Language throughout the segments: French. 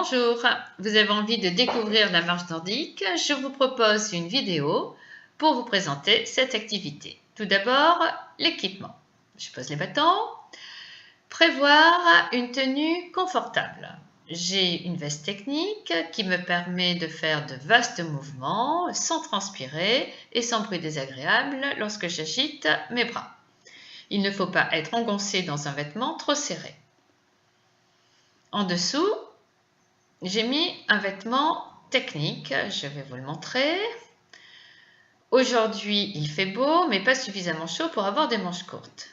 Bonjour, vous avez envie de découvrir la marche nordique? Je vous propose une vidéo pour vous présenter cette activité. Tout d'abord, l'équipement. Je pose les bâtons. Prévoir une tenue confortable. J'ai une veste technique qui me permet de faire de vastes mouvements sans transpirer et sans bruit désagréable lorsque j'agite mes bras. Il ne faut pas être engoncé dans un vêtement trop serré. En dessous, j'ai mis un vêtement technique, je vais vous le montrer. Aujourd'hui, il fait beau, mais pas suffisamment chaud pour avoir des manches courtes.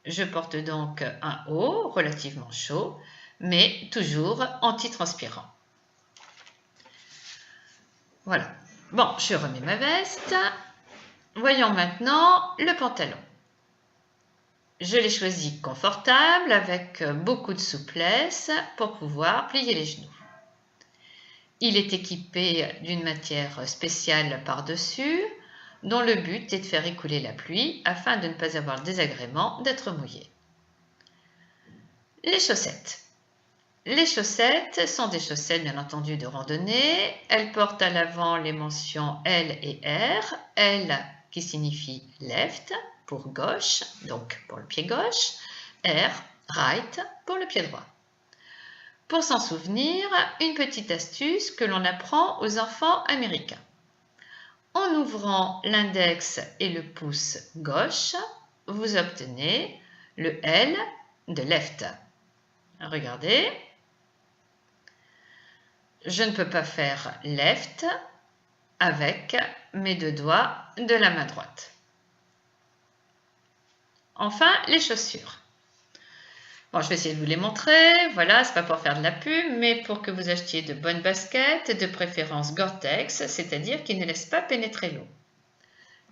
Je porte donc un haut relativement chaud, mais toujours anti-transpirant. Voilà. Bon, je remets ma veste. Voyons maintenant le pantalon. Je l'ai choisi confortable, avec beaucoup de souplesse pour pouvoir plier les genoux. Il est équipé d'une matière spéciale par-dessus, dont le but est de faire écouler la pluie afin de ne pas avoir le désagrément d'être mouillé. Les chaussettes. Les chaussettes sont des chaussettes bien entendu de randonnée. Elles portent à l'avant les mentions L et R. L qui signifie left pour gauche, donc pour le pied gauche. R, right pour le pied droit. Pour s'en souvenir, une petite astuce que l'on apprend aux enfants américains. En ouvrant l'index et le pouce gauche, vous obtenez le L de left. Regardez, je ne peux pas faire left avec mes deux doigts de la main droite. Enfin, les chaussures. Bon, je vais essayer de vous les montrer. Voilà, c'est pas pour faire de la pub, mais pour que vous achetiez de bonnes baskets, de préférence Gore-Tex, c'est-à-dire qui ne laissent pas pénétrer l'eau.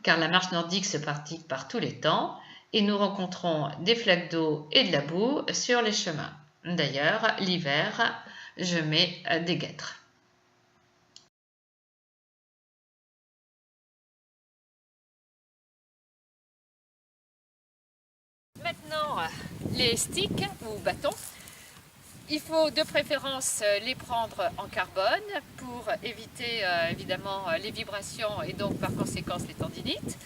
Car la marche nordique se pratique par tous les temps et nous rencontrons des flaques d'eau et de la boue sur les chemins. D'ailleurs, l'hiver, je mets des guêtres. Maintenant, les sticks ou bâtons, il faut de préférence les prendre en carbone pour éviter évidemment les vibrations et donc par conséquence les tendinites.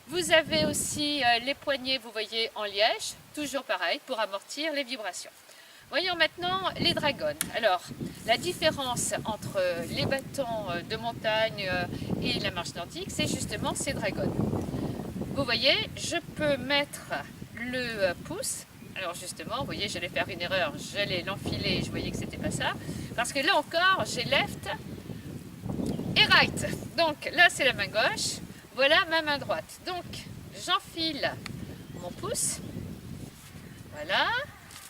Vous avez aussi les poignets, vous voyez, en liège, toujours pareil, pour amortir les vibrations. Voyons maintenant les dragons. Alors, la différence entre les bâtons de montagne et la marche nordique, c'est justement ces dragons. Vous voyez, je peux mettre le pouce. Alors justement, vous voyez, j'allais faire une erreur, j'allais l'enfiler, je voyais que c'était pas ça. Parce que là encore, j'ai left et right. Donc là, c'est la main gauche, voilà ma main droite. Donc, j'enfile mon pouce, voilà.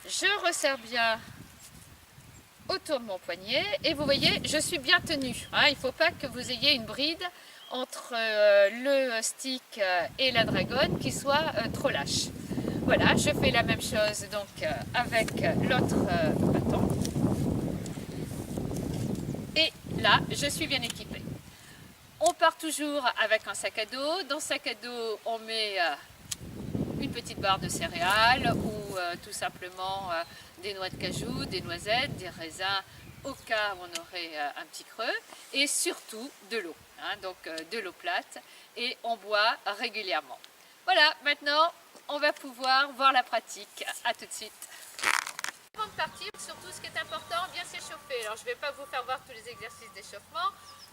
Je resserre bien autour de mon poignet et vous voyez, je suis bien tenue. Hein, il ne faut pas que vous ayez une bride entre le stick et la dragonne qui soit trop lâche. Voilà, je fais la même chose donc avec l'autre bâton. Et là, je suis bien équipée. On part toujours avec un sac à dos. Dans le sac à dos, on met une petite barre de céréales ou tout simplement des noix de cajou, des noisettes, des raisins au cas où on aurait un petit creux et surtout de l'eau, hein, donc de l'eau plate et on boit régulièrement. Voilà, maintenant on va pouvoir voir la pratique. À tout de suite. Avant de partir, surtout ce qui est important, bien s'échauffer. Alors je ne vais pas vous faire voir tous les exercices d'échauffement,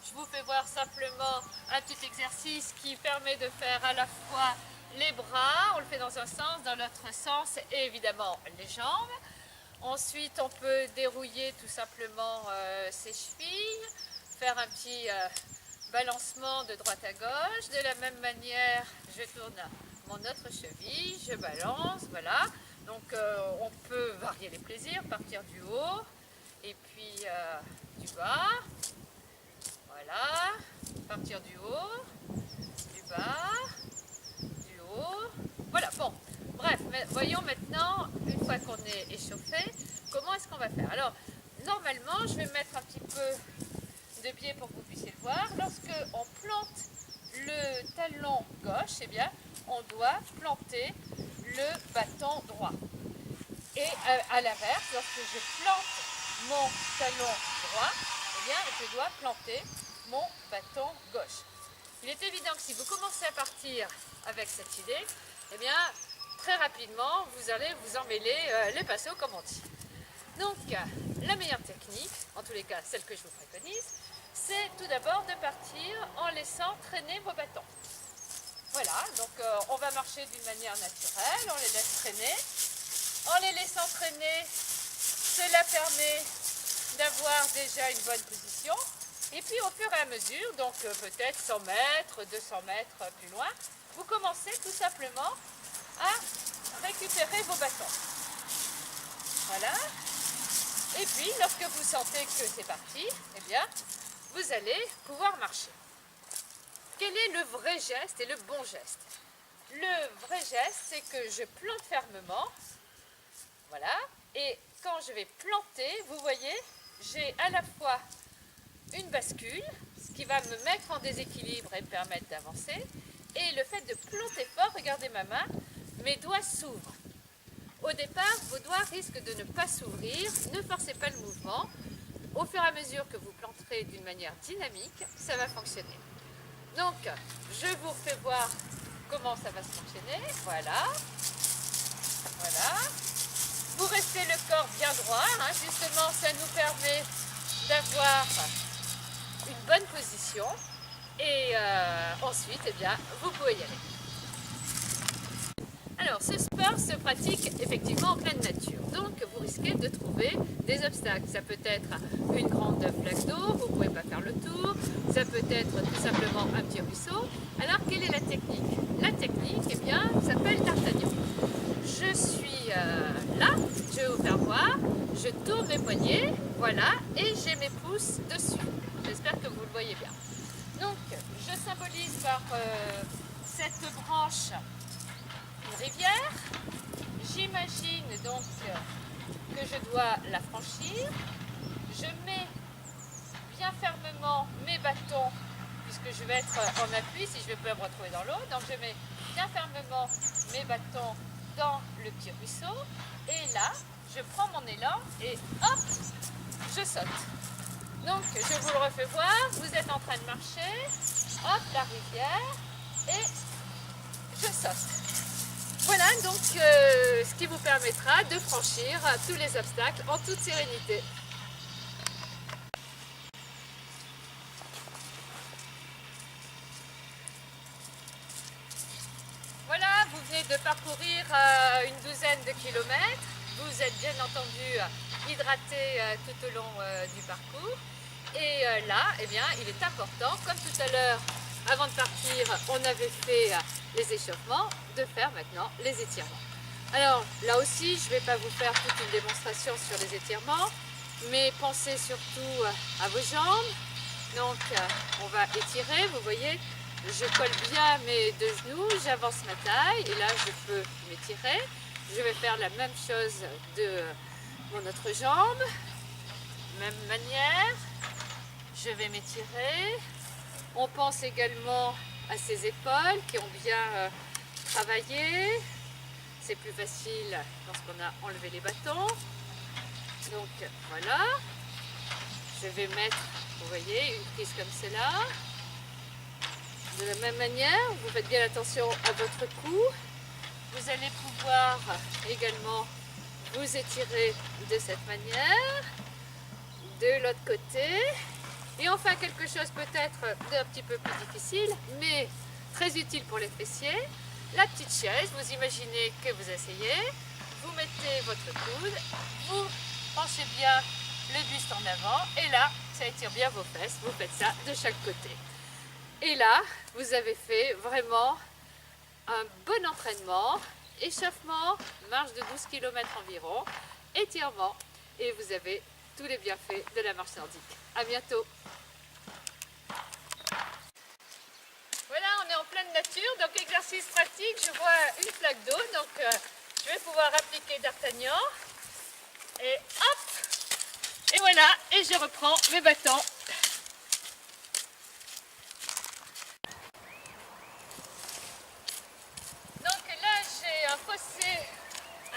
je vous fais voir simplement un petit exercice qui permet de faire à la fois les bras, on le fait dans un sens, dans l'autre sens et évidemment les jambes. Ensuite on peut dérouiller tout simplement ses chevilles, faire un petit balancement de droite à gauche. De la même manière, je tourne mon autre cheville, je balance, voilà. Donc on peut varier les plaisirs, partir du haut et puis du bas, voilà, partir du haut, du bas, du haut, voilà, bon, bref, voyons maintenant, une fois qu'on est échauffé, comment est-ce qu'on va faire. Alors, normalement, je vais mettre un petit peu de biais pour que vous puissiez le voir. Lorsque on plante le talon gauche, eh bien, on doit planter le bâton droit. Et à l'inverse, lorsque je plante mon talon droit, eh bien, je dois planter mon bâton gauche. Il est évident que si vous commencez à partir avec cette idée, eh bien, très rapidement, vous allez vous emmêler les pinceaux, comme on dit. Donc, la meilleure technique, en tous les cas celle que je vous préconise, c'est tout d'abord de partir en laissant traîner vos bâtons. Voilà, donc on va marcher d'une manière naturelle, on les laisse traîner. En les laissant traîner, cela permet d'avoir déjà une bonne position. Et puis au fur et à mesure, donc peut-être 100 mètres, 200 mètres plus loin, vous commencez tout simplement à récupérer vos bâtons. Voilà. Et puis lorsque vous sentez que c'est parti, eh bien, vous allez pouvoir marcher. Quel est le vrai geste et le bon geste? Le vrai geste, c'est que je plante fermement. Voilà. Et quand je vais planter, vous voyez, j'ai à la fois une bascule, ce qui va me mettre en déséquilibre et me permettre d'avancer. Et le fait de planter fort, regardez ma main, mes doigts s'ouvrent. Au départ, vos doigts risquent de ne pas s'ouvrir, ne forcez pas le mouvement. Au fur et à mesure que vous planterez d'une manière dynamique, ça va fonctionner. Donc, je vous refais voir comment ça va se fonctionner. Voilà. Voilà. Vous restez le corps bien droit. Justement, ça nous permet d'avoir une bonne position. Et ensuite, eh bien, vous pouvez y aller. Alors, ce sport se pratique effectivement en pleine nature. Donc, vous risquez de trouver des obstacles. Ça peut être une grande flaque d'eau, vous ne pouvez pas faire le tour. Ça peut être tout simplement un petit ruisseau. Alors, quelle est la technique? La technique, eh bien, s'appelle D'Artagnan. Je suis là, je vais vous faire voir. Je tourne mes poignets, voilà, et j'ai mes pouces dessus. J'espère que vous le voyez bien. Donc, je symbolise par cette branche une rivière. J'imagine donc que je dois la franchir. Je mets bien fermement mes bâtons, puisque je vais être en appui si je vais pas me retrouver dans l'eau. Donc je mets bien fermement mes bâtons dans le petit ruisseau. Et là, je prends mon élan et hop, je saute. Donc je vous le refais voir, vous êtes en train de marcher, hop, la rivière, et je saute. Voilà donc ce qui vous permettra de franchir tous les obstacles en toute sérénité. Voilà, vous venez de parcourir une douzaine de kilomètres. Vous êtes bien entendu hydraté tout au long du parcours. Et là, eh bien, il est important, comme tout à l'heure, avant de partir, on avait fait les échauffements, de faire maintenant les étirements. Alors là aussi, je ne vais pas vous faire toute une démonstration sur les étirements, mais pensez surtout à vos jambes. Donc on va étirer, vous voyez, je colle bien mes deux genoux, j'avance ma taille et là je peux m'étirer. Je vais faire la même chose de mon autre jambe, même manière, je vais m'étirer. On pense également à ses épaules qui ont bien travaillé. C'est plus facile lorsqu'on a enlevé les bâtons. Donc voilà, je vais mettre, vous voyez, une prise comme cela. De la même manière, vous faites bien attention à votre cou. Vous allez pouvoir également vous étirer de cette manière, de l'autre côté. Et enfin quelque chose peut-être d'un petit peu plus difficile, mais très utile pour les fessiers. La petite chaise, vous imaginez que vous asseyez, vous mettez votre coude, vous penchez bien le buste en avant et là, ça étire bien vos fesses, vous faites ça de chaque côté. Et là, vous avez fait vraiment un bon entraînement, échauffement, marche de 12 km environ, étirement et vous avez tous les bienfaits de la marche nordique. À bientôt. Voilà, on est en pleine nature, donc exercice pratique, je vois une flaque d'eau, donc je vais pouvoir appliquer D'Artagnan. Et hop! Et voilà, et je reprends mes bâtons. Donc là, j'ai un fossé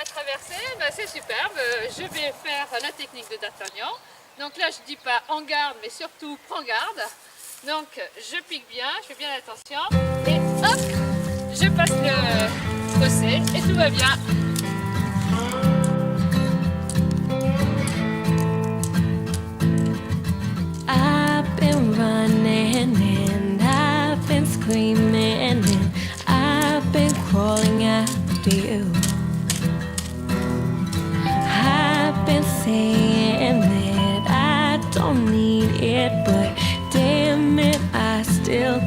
à traverser, ben, c'est superbe, je vais faire la technique de D'Artagnan. Donc là, je dis pas en garde, mais surtout prends garde. Donc je pique bien, je fais bien attention et hop, je passe le fossé et tout va bien. I've been running and I've been screaming and I've been crawling after you. I've been saying that I don't need it, but damn it, I still